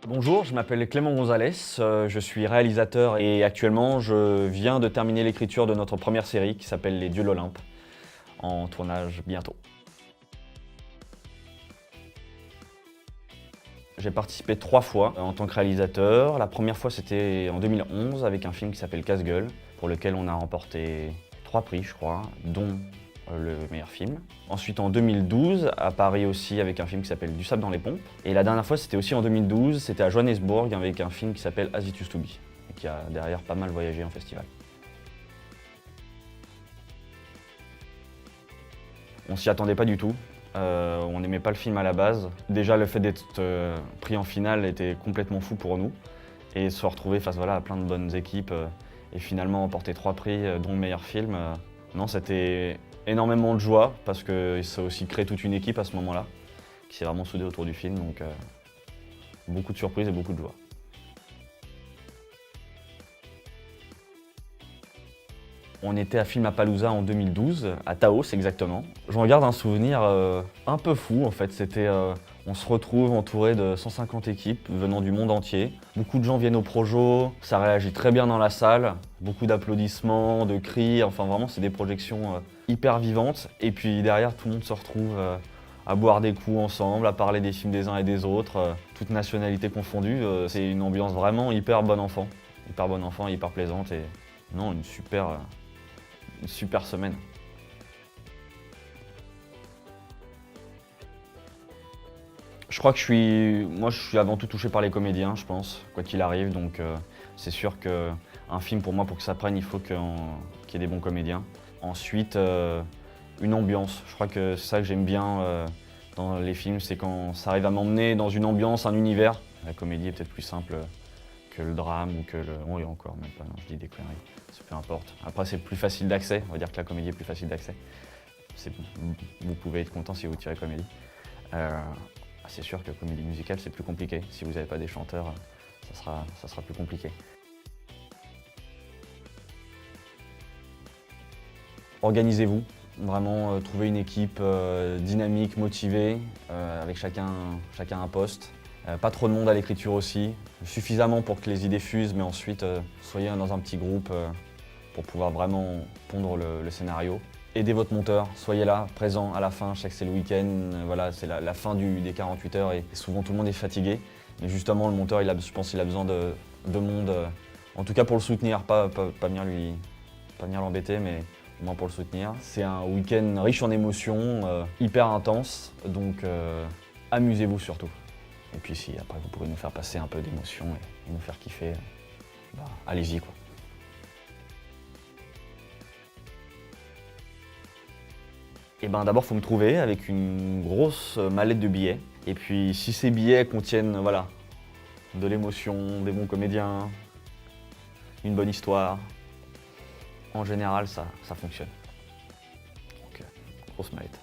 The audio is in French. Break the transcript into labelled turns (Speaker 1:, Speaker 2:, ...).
Speaker 1: Bonjour, je m'appelle Clément Gonzalez, je suis réalisateur et actuellement je viens de terminer l'écriture de notre première série qui s'appelle Les Dieux de l'Olympe, en tournage bientôt. J'ai participé 3 fois en tant que réalisateur. La première fois c'était en 2011 avec un film qui s'appelle Casse-Gueule, pour lequel on a remporté 3 prix je crois, dont le meilleur film. Ensuite en 2012 à Paris aussi avec un film qui s'appelle Du sable dans les pompes. Et la dernière fois c'était aussi en 2012, c'était à Johannesburg avec un film qui s'appelle As It Used to Be, et qui a derrière pas mal voyagé en festival. On s'y attendait pas du tout. On n'aimait pas le film à la base. Déjà, le fait d'être pris en finale était complètement fou pour nous. Et se retrouver face à plein de bonnes équipes et finalement emporter 3 prix, dont le meilleur film, non, c'était énormément de joie parce que ça a aussi créé toute une équipe à ce moment-là qui s'est vraiment soudée autour du film. Donc, beaucoup de surprises et beaucoup de joie. On était à Filmapalooza en 2012, à Taos exactement. J'en garde un souvenir un peu fou en fait. On se retrouve entouré de 150 équipes venant du monde entier. Beaucoup de gens viennent au Projo, ça réagit très bien dans la salle. Beaucoup d'applaudissements, de cris, enfin vraiment c'est des projections hyper vivantes. Et puis derrière tout le monde se retrouve à boire des coups ensemble, à parler des films des uns et des autres, toutes nationalités confondues. C'est une ambiance vraiment hyper bon enfant, hyper plaisante et non, une super semaine. Je crois que je suis avant tout touché par les comédiens, je pense, quoi qu'il arrive. Donc c'est sûr qu'un film, pour moi, pour que ça prenne, il faut qu'il y ait des bons comédiens. Ensuite, une ambiance. Je crois que c'est ça que j'aime bien dans les films, c'est quand ça arrive à m'emmener dans une ambiance, un univers. La comédie est peut-être plus simple que le drame ou que le... Oui, encore, même pas, non, je dis des conneries, peu importe. Après, c'est plus facile d'accès, on va dire que la comédie est plus facile d'accès. Vous pouvez être content si vous tirez comédie. C'est sûr que comédie musicale, c'est plus compliqué. Si vous n'avez pas des chanteurs, ça sera plus compliqué. Organisez-vous, vraiment trouvez une équipe dynamique, motivée, avec chacun un poste. Pas trop de monde à l'écriture aussi, suffisamment pour que les idées fusent, mais ensuite soyez dans un petit groupe pour pouvoir vraiment pondre le scénario. Aidez votre monteur, soyez là, présent à la fin, je sais que c'est le week-end, voilà, c'est la fin des 48 heures et souvent tout le monde est fatigué. Mais justement le monteur, je pense qu'il a besoin de monde, en tout cas pour le soutenir, pas venir l'embêter, mais au moins pour le soutenir. C'est un week-end riche en émotions, hyper intense, donc amusez-vous surtout. Et puis si après vous pouvez nous faire passer un peu d'émotion et nous faire kiffer, allez-y quoi. Et d'abord faut me trouver avec une grosse mallette de billets. Et puis si ces billets contiennent de l'émotion, des bons comédiens, une bonne histoire, en général ça fonctionne. Donc grosse mallette.